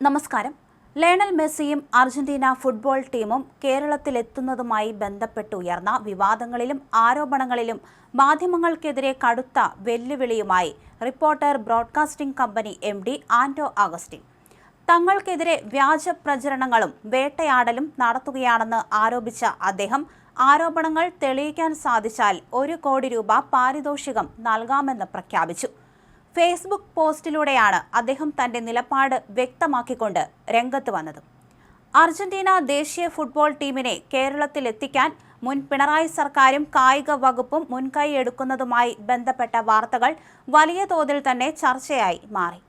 നമസ്കാരം. ലയണൽ മെസ്സിയും Argentina football ടീമും കേരളത്തിലെത്തുന്നതുമായി ബന്ധപ്പെട്ടുയർന്ന വിവാദങ്ങളിലും ആരോപണങ്ങളിലും മാധ്യമങ്ങൾക്കെതിരെ കടുത്ത വെല്ലുവിളിയുമായി reporter broadcasting company MD Anto Augustine. തങ്ങൾക്കെതിരെ വ്യാജ പ്രചരണങ്ങളും വേട്ടയാടലും നടത്തുകയാണെന്ന് ആരോപിച്ച അദ്ദേഹം ആരോപണങ്ങൾ തെളിയിക്കാൻ സാധിച്ചാൽ 1 കോടി രൂപ പാരിതോഷികം നൽകാമെന്ന് പ്രഖ്യാപിച്ചു. ഫേസ്ബുക്ക് പോസ്റ്റിലൂടെയാണ് അദ്ദേഹം തന്റെ നിലപാട് വ്യക്തമാക്കിക്കൊണ്ട് രംഗത്ത് വന്നത്. അർജന്റീന ദേശീയ ഫുട്ബോൾ ടീമിനെ കേരളത്തിലെത്തിക്കാൻ മുൻ പിണറായി സർക്കാരും കായിക വകുപ്പും മുൻകൈയെടുക്കുന്നതുമായി ബന്ധപ്പെട്ട വാർത്തകൾ വലിയ തോതിൽ തന്നെ ചർച്ചയായി മാറി.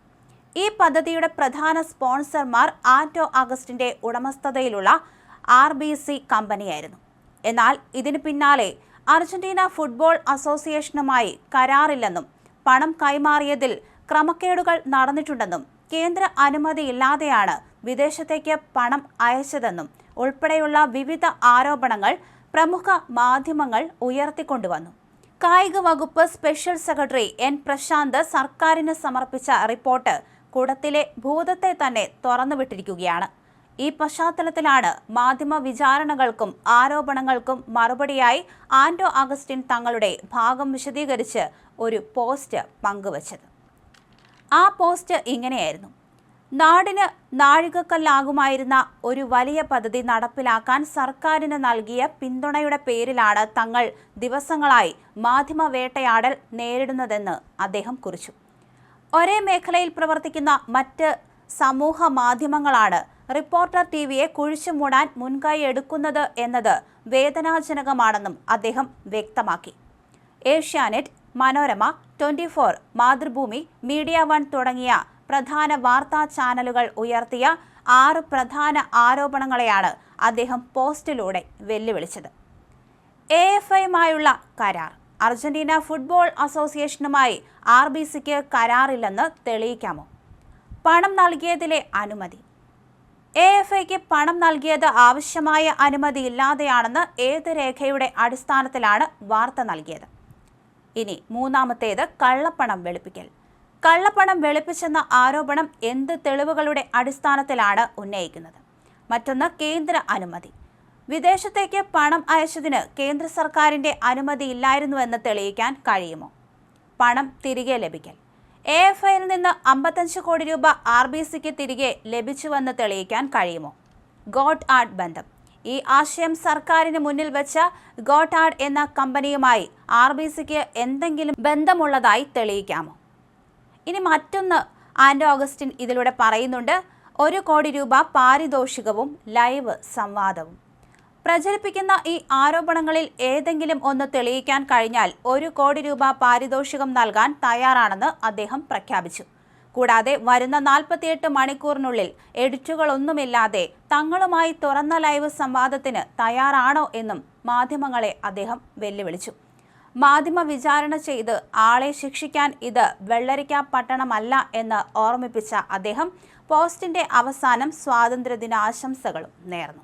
ഈ പദ്ധതിയുടെ പ്രധാന സ്പോൺസർമാർ ആന്റോ അഗസ്റ്റിന്റെ ഉടമസ്ഥതയിലുള്ള RBC കമ്പനിയായിരുന്നു. എന്നാൽ ഇതിന് പിന്നാലെ അർജന്റീന ഫുട്ബോൾ അസോസിയേഷനുമായി കരാറില്ലെന്നും പണം കൈമാറിയതിൽ ക്രമക്കേടുകൾ നടന്നിട്ടുണ്ടെന്നും കേന്ദ്ര അനുമതിയില്ലാതെയാണ് വിദേശത്തേക്ക് പണം അയച്ചതെന്നും ഉൾപ്പെടെയുള്ള വിവിധ ആരോപണങ്ങൾ പ്രമുഖ മാധ്യമങ്ങൾ ഉയർത്തിക്കൊണ്ടുവന്നു. കായിക വകുപ്പ് സ്പെഷ്യൽ സെക്രട്ടറി N. പ്രശാന്ത് സർക്കാരിന് സമർപ്പിച്ച റിപ്പോർട്ട് കുടത്തിലെ ഭൂതത്തെ തന്നെ തുറന്നുവിട്ടിരിക്കുകയാണ്. ഈ പശ്ചാത്തലത്തിലാണ് മാധ്യമ വിചാരണകൾക്കും ആരോപണങ്ങൾക്കും മറുപടിയായി ആന്റോ അഗസ്റ്റിൻ തങ്ങളുടെ ഭാഗം വിശദീകരിച്ച് ഒരു പോസ്റ്റ് പങ്കുവച്ചത്. ആ പോസ്റ്റ് ഇങ്ങനെയായിരുന്നു: നാടിന് നാഴികക്കല്ലാകുമായിരുന്ന ഒരു വലിയ പദ്ധതി നടപ്പിലാക്കാൻ സർക്കാരിന് നൽകിയ പിന്തുണയുടെ പേരിലാണ് തങ്ങൾ ദിവസങ്ങളായി മാധ്യമ വേട്ടയാടൽ നേരിടുന്നതെന്ന് അദ്ദേഹം കുറിച്ചു. ഒരേ മേഖലയിൽ പ്രവർത്തിക്കുന്ന മറ്റ് സമൂഹ മാധ്യമങ്ങളാണ് റിപ്പോർട്ടർ TVയെ കുഴിച്ചുമൂടാൻ മുൻകൈയെടുക്കുന്നത് എന്നത് വേദനാജനകമാണെന്നും അദ്ദേഹം വ്യക്തമാക്കി. ഏഷ്യാനെറ്റ്, മനോരമ, 24, മാതൃഭൂമി, മീഡിയ 1 തുടങ്ങിയ പ്രധാന വാർത്താ ചാനലുകൾ ഉയർത്തിയ 6 പ്രധാന ആരോപണങ്ങളെയാണ് അദ്ദേഹം പോസ്റ്റിലൂടെ വെല്ലുവിളിച്ചത്. AFIയുമായുള്ള കരാർ: അർജന്റീന ഫുട്ബോൾ അസോസിയേഷനുമായി RBCക്ക് കരാറില്ലെന്ന് തെളിയിക്കാമോ? പണം നൽകിയതിലെ അനുമതി: AFIക്ക് പണം നൽകിയത് ആവശ്യമായ അനുമതിയില്ലാതെയാണെന്ന് ഏത് രേഖയുടെ അടിസ്ഥാനത്തിലാണ് വാർത്ത നൽകിയത്? ഇനി മൂന്നാമത്തേത് കള്ളപ്പണം വെളുപ്പിക്കൽ. കള്ളപ്പണം വെളുപ്പിച്ചെന്ന ആരോപണം എന്ത് തെളിവുകളുടെ അടിസ്ഥാനത്തിലാണ് ഉന്നയിക്കുന്നത്? മറ്റൊന്ന് കേന്ദ്ര അനുമതി. വിദേശത്തേക്ക് പണം അയച്ചതിന് കേന്ദ്ര സർക്കാരിന്റെ അനുമതിയില്ലായിരുന്നുവെന്ന് തെളിയിക്കാൻ കഴിയുമോ? പണം തിരികെ ലഭിക്കൽ: AFIയിൽ നിന്ന് 55 കോടി രൂപ RBCക്ക് തിരികെ ലഭിച്ചുവെന്ന് തെളിയിക്കാൻ കഴിയുമോ? ഗോട്ട് ആർട്ട് ബന്ധം: ഈ ആശയം സർക്കാരിന് മുന്നിൽ വെച്ച ഗോട്ട് ആർട്ട് എന്ന കമ്പനിയുമായി RBCക്ക് എന്തെങ്കിലും ബന്ധമുള്ളതായി തെളിയിക്കാമോ? ഇനി മറ്റൊന്ന് ആന്റോ അഗസ്റ്റിൻ ഇതിലൂടെ പറയുന്നുണ്ട്: 1 കോടി രൂപ പാരിതോഷികവും ലൈവ് സംവാദവും. പ്രചരിപ്പിക്കുന്ന ഈ ആരോപണങ്ങളിൽ ഏതെങ്കിലും ഒന്ന് തെളിയിക്കാൻ കഴിഞ്ഞാൽ 1 കോടി രൂപ പാരിതോഷികം നൽകാൻ തയ്യാറാണെന്ന് അദ്ദേഹം പ്രഖ്യാപിച്ചു. കൂടാതെ വരുന്ന 48 മണിക്കൂറിനുള്ളിൽ എഡിറ്റുകളൊന്നുമില്ലാതെ തങ്ങളുമായി തുറന്ന ലൈവ് സംവാദത്തിന് തയ്യാറാണോ എന്നും മാധ്യമങ്ങളെ അദ്ദേഹം വെല്ലുവിളിച്ചു. മാധ്യമ വിചാരണ ചെയ്ത് ആളെ ശിക്ഷിക്കാൻ ഇത് വെള്ളരിക്കാപ്പട്ടണമല്ല എന്ന് ഓർമ്മിപ്പിച്ച അദ്ദേഹം പോസ്റ്റിന്റെ അവസാനം സ്വാതന്ത്ര്യദിനാശംസകളും നേർന്നു.